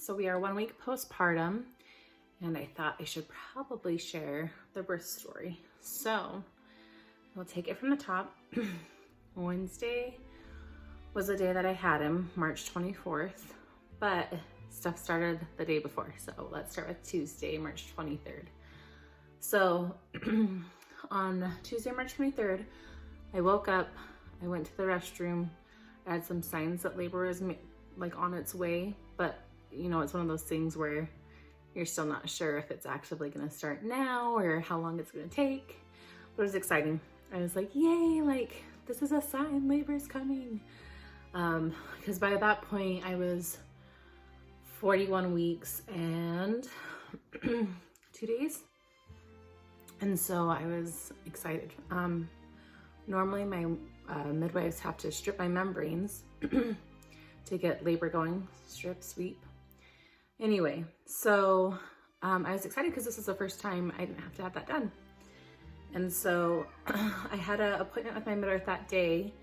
So we are 1 week postpartum, and I thought I should probably share the birth story. So we'll take it from the top. Wednesday was the day that I had him, March 24th, but stuff started the day before. So let's start with Tuesday, March 23rd. So on Tuesday, March 23rd, I woke up, I went to the restroom. I had some signs that labor was like on its way, but you know, it's one of those things where you're still not sure if it's actually gonna start now or how long it's gonna take, but it was exciting. I was like, yay, like this is a sign labor's coming. Because by that point I was 41 weeks and 2 days. And so I was excited. Normally my midwives have to strip my membranes to get labor going, strip, sweep. Anyway, so I was excited because this is the first time I didn't have to have that done. And so I had an appointment with my midwife that day.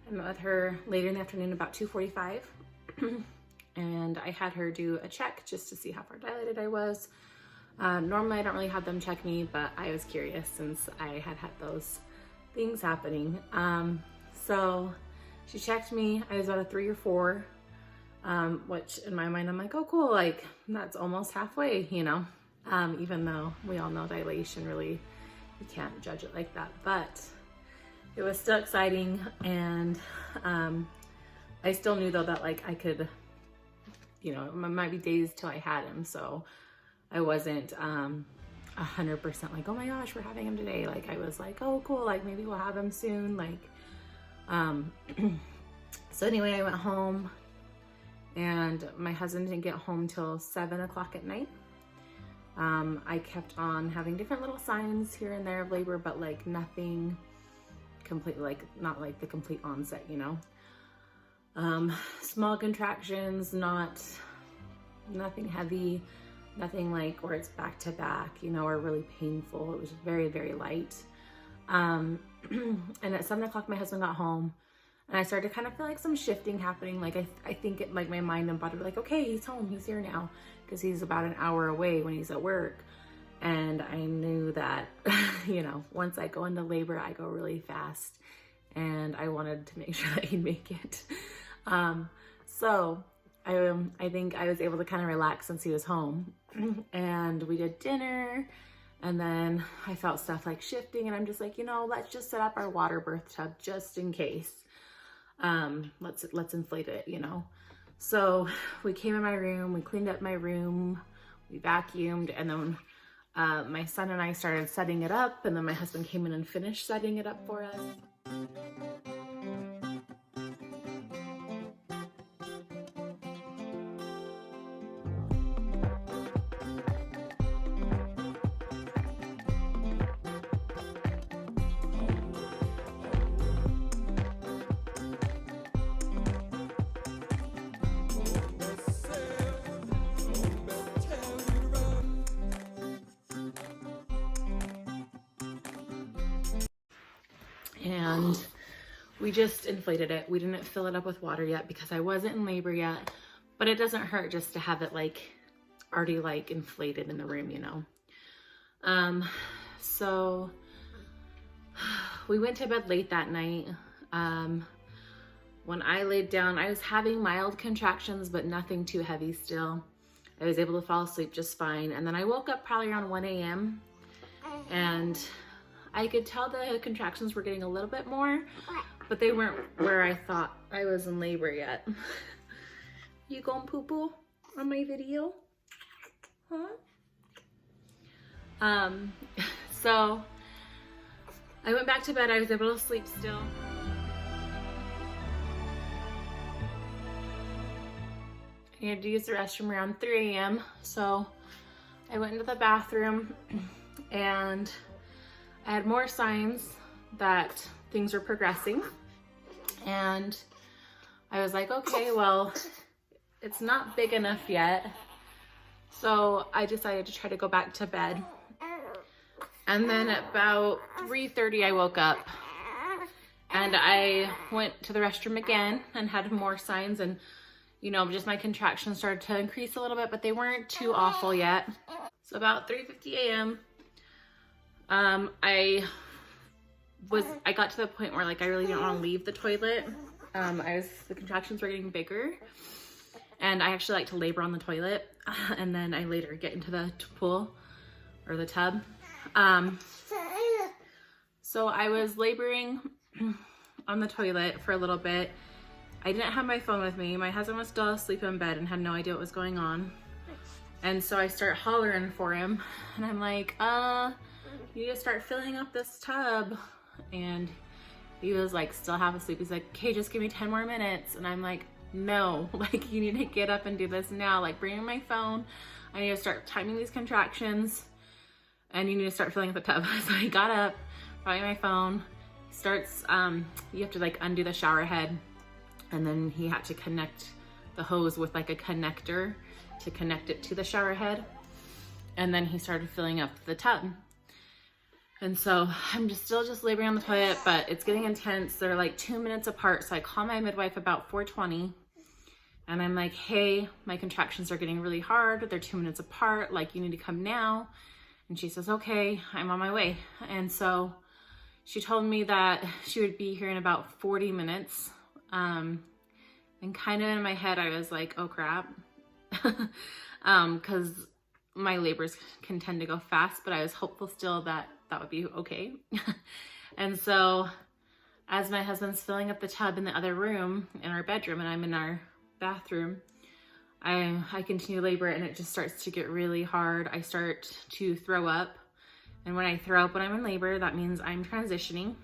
I met with her later in the afternoon, about 2:45. And I had her do a check just to see how far dilated I was. Normally I don't really have them check me, but I was curious since I had those things happening. So she checked me. I was about a 3 or 4, which in my mind, I'm like, oh, cool. Like that's almost halfway, you know, even though we all know dilation, really, you can't judge it like that, but it was still exciting. And, I still knew though that like I could, you know, it might be days till I had him. So I wasn't, 100% like, oh my gosh, we're having him today. Like I was like, oh, cool. Like maybe we'll have him soon. Like, so anyway, I went home and my husband didn't get home till 7 o'clock at night. I kept on having different little signs here and there of labor, but like nothing completely, like not like the complete onset, you know. Small contractions, nothing heavy, nothing like where it's back to back, you know, or really painful. It was very, very light. And at 7 o'clock, my husband got home and I started to kind of feel like some shifting happening. Like I think it, like my mind and body were like, okay, he's home, he's here now. Because he's about an hour away when he's at work. And I knew that, you know, once I go into labor, I go really fast. And I wanted to make sure that he'd make it. So I think I was able to kind of relax since he was home. And we did dinner. And then I felt stuff like shifting. And I'm just like, you know, let's just set up our water birth tub just in case. Let's inflate it, you know. So we came in my room, we cleaned up my room, we vacuumed, and then my son and I started setting it up, and then my husband came in and finished setting it up for us. And we just inflated it. We didn't fill it up with water yet because I wasn't in labor yet, but it doesn't hurt just to have it like already like inflated in the room, you know. So we went to bed late that night. When I laid down, I was having mild contractions, but nothing too heavy still. I was able to fall asleep just fine. And then I woke up probably around 1 a.m. and I could tell the contractions were getting a little bit more, but they weren't where I thought I was in labor yet. You going poo-poo on my video? Huh? So I went back to bed. I was able to sleep still. I had to use the restroom around 3 a.m. So I went into the bathroom and I had more signs that things were progressing. And I was like, okay, well, it's not big enough yet. So I decided to try to go back to bed. And then at about 3:30, I woke up and I went to the restroom again and had more signs, and you know, just my contractions started to increase a little bit, but they weren't too awful yet. So about 3:50 a.m. I got to the point where like I really didn't want to leave the toilet. The contractions were getting bigger, and I actually like to labor on the toilet, and then I later get into the pool or the tub. So I was laboring on the toilet for a little bit. I didn't have my phone with me. My husband was still asleep in bed and had no idea what was going on. And so I start hollering for him, and I'm like, you need to start filling up this tub. And he was like still half asleep. He's like, okay, just give me 10 more minutes. And I'm like, no, like you need to get up and do this now. Like bring me my phone. I need to start timing these contractions, and you need to start filling up the tub. So I got up, brought me my phone, starts, you have to like undo the shower head, and then he had to connect the hose with like a connector to connect it to the shower head. And then he started filling up the tub. And so I'm still laboring on the toilet, but it's getting intense. They're like 2 minutes apart. So I call my midwife about 4:20, and I'm like, hey, my contractions are getting really hard. They're 2 minutes apart. Like, you need to come now. And she says, okay, I'm on my way. And so she told me that she would be here in about 40 minutes. And kind of in my head, I was like, oh crap. Cause my labors can tend to go fast, but I was hopeful still that that would be okay. And so as my husband's filling up the tub in the other room in our bedroom, and I'm in our bathroom, I continue labor, and it just starts to get really hard. I start to throw up. And when I throw up when I'm in labor, that means I'm transitioning.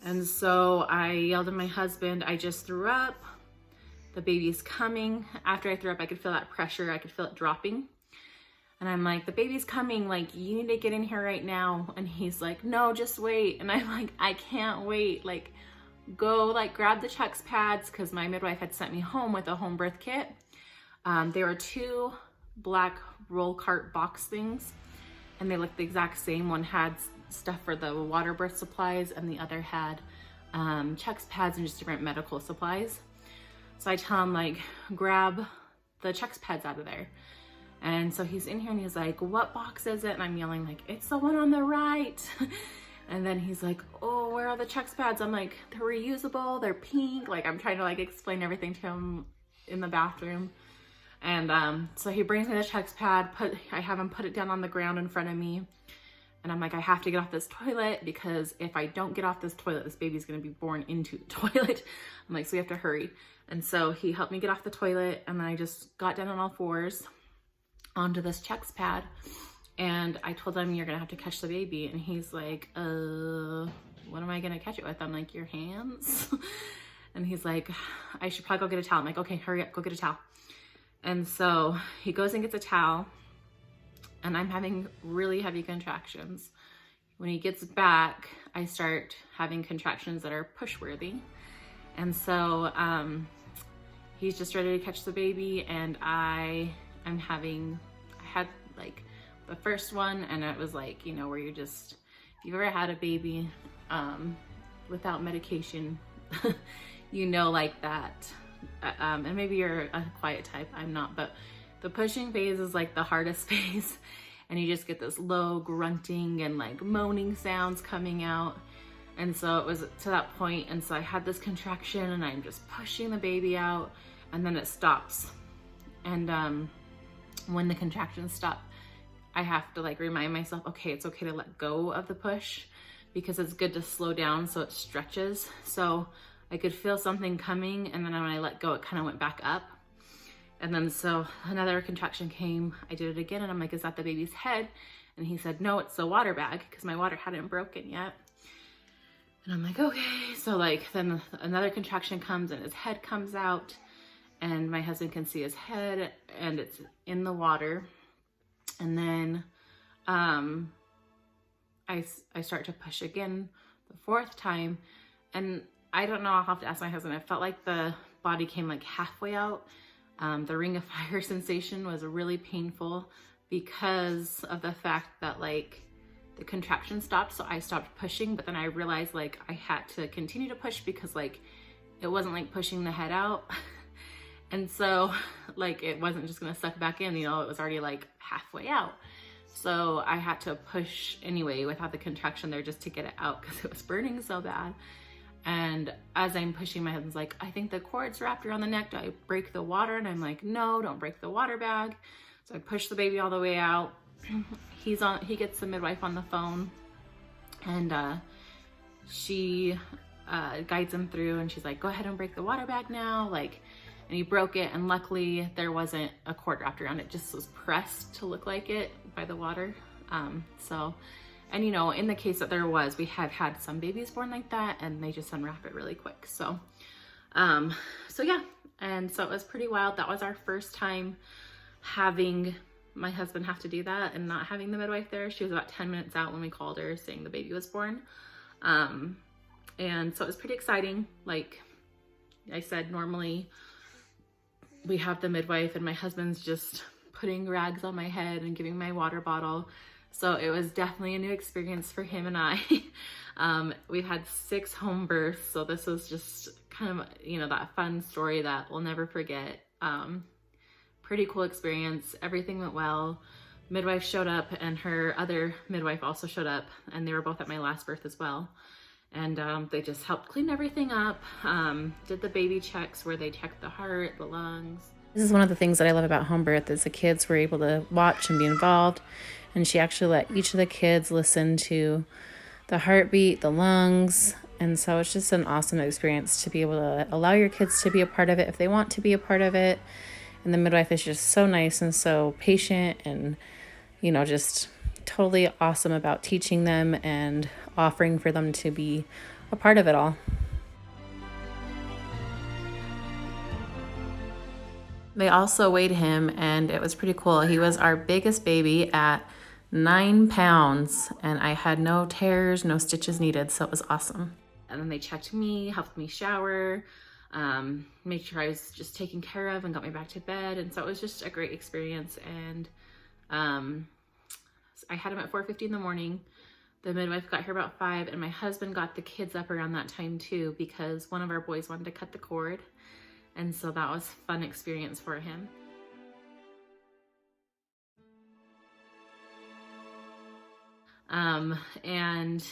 And so I yelled at my husband, I just threw up. The baby's coming. After I threw up, I could feel that pressure. I could feel it dropping. And I'm like, the baby's coming. Like, you need to get in here right now. And he's like, no, just wait. And I'm like, I can't wait. Like, go like grab the checks pads, because my midwife had sent me home with a home birth kit. There were 2 black roll cart box things, and they looked the exact same. One had stuff for the water birth supplies, and the other had checks pads and just different medical supplies. So I tell him, like, grab the checks pads out of there. And so he's in here and he's like, what box is it? And I'm yelling like, it's the one on the right. And then he's like, oh, where are the checks pads? I'm like, they're reusable, they're pink. Like, I'm trying to like explain everything to him in the bathroom. And so he brings me the checks pad, I have him put it down on the ground in front of me. And I'm like, I have to get off this toilet, because if I don't get off this toilet, this baby's gonna be born into the toilet. I'm like, so we have to hurry. And so he helped me get off the toilet, and then I just got down on all fours onto this checks pad. And I told him, you're gonna have to catch the baby. And he's like, what am I gonna catch it with? I'm like, your hands? And he's like, I should probably go get a towel. I'm like, okay, hurry up, go get a towel. And so he goes and gets a towel, and I'm having really heavy contractions. When he gets back, I start having contractions that are push worthy. And so he's just ready to catch the baby, and I had like the first one, and it was like, you know, where you're just, if you've ever had a baby without medication, you know, like that. And maybe you're a quiet type, I'm not, but the pushing phase is like the hardest phase, and you just get this low grunting and like moaning sounds coming out. And so it was to that point, and so I had this contraction, and I'm just pushing the baby out, and then it stops. And when the contractions stop, I have to like remind myself, okay, it's okay to let go of the push, because it's good to slow down so it stretches. So I could feel something coming, and then when I let go, it kind of went back up. And then so another contraction came, I did it again, and I'm like, is that the baby's head? And he said, no, it's the water bag, because my water hadn't broken yet. And I'm like, okay. So like then another contraction comes, and his head comes out, and my husband can see his head, and it's in the water. And then I start to push again the 4th time, and I don't know, I'll have to ask my husband. I felt like the body came like halfway out. The ring of fire sensation was really painful because of the fact that like the contraction stopped, so I stopped pushing, but then I realized like I had to continue to push, because like it wasn't like pushing the head out. And so like it wasn't just gonna suck back in, you know, it was already like halfway out. So I had to push anyway without the contraction there just to get it out because it was burning so bad. And as I'm pushing, my husband's like, I think the cord's wrapped around the neck. Do I break the water? And I'm like, no, don't break the water bag. So I push the baby all the way out. He gets the midwife on the phone, and she guides him through, and she's like, go ahead and break the water bag now. Like, and he broke it, and luckily there wasn't a cord wrapped around it, just was pressed to look like it by the water. And you know, in the case that there was, we have had some babies born like that, and they just unwrap it really quick. So yeah, and so it was pretty wild. That was our first time having my husband have to do that and not having the midwife there. She was about 10 minutes out when we called her saying the baby was born. And so it was pretty exciting. Like I said, normally we have the midwife and my husband's just putting rags on my head and giving my water bottle. So it was definitely a new experience for him and I. We've had 6 home births, so this was just kind of, you know, that fun story that we'll never forget. Pretty cool experience. Everything went well. Midwife showed up, and her other midwife also showed up, and they were both at my last birth as well. And they just helped clean everything up, did the baby checks where they checked the heart, the lungs. This is one of the things that I love about home birth is the kids were able to watch and be involved. And she actually let each of the kids listen to the heartbeat, the lungs. And so it's just an awesome experience to be able to allow your kids to be a part of it if they want to be a part of it. And the midwife is just so nice and so patient and, you know, just totally awesome about teaching them and offering for them to be a part of it all. They also weighed him, and it was pretty cool. He was our biggest baby at 9 pounds, and I had no tears, no stitches needed, so it was awesome. And then they checked me, helped me shower, made sure I was just taken care of and got me back to bed. And so it was just a great experience. And I had him at 4:50 in the morning. The midwife got here about 5, and my husband got the kids up around that time too, because one of our boys wanted to cut the cord. And so that was a fun experience for him. And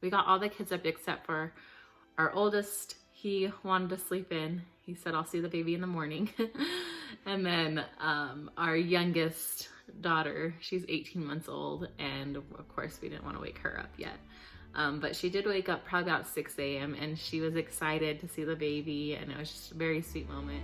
we got all the kids up except for our oldest. He wanted to sleep in. He said, I'll see the baby in the morning. And then our youngest daughter, she's 18 months old, and of course we didn't want to wake her up yet. But she did wake up probably about 6 a.m. and she was excited to see the baby, and it was just a very sweet moment.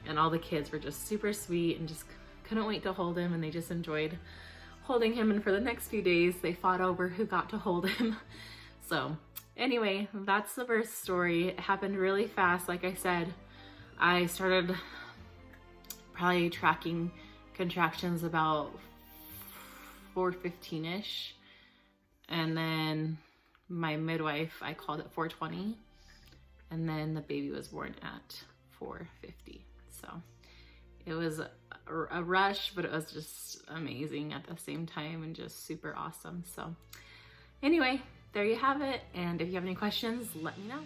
And all the kids were just super sweet and just couldn't wait to hold him, and they just enjoyed holding him. And for the next few days, they fought over who got to hold him. So anyway, that's the birth story. It happened really fast. Like I said, I started probably tracking contractions about 4:15-ish, and then my midwife, I called it 4:20, and then the baby was born at 4:50. So it was a rush, but it was just amazing at the same time and just super awesome. So anyway, there you have it, and if you have any questions, let me know.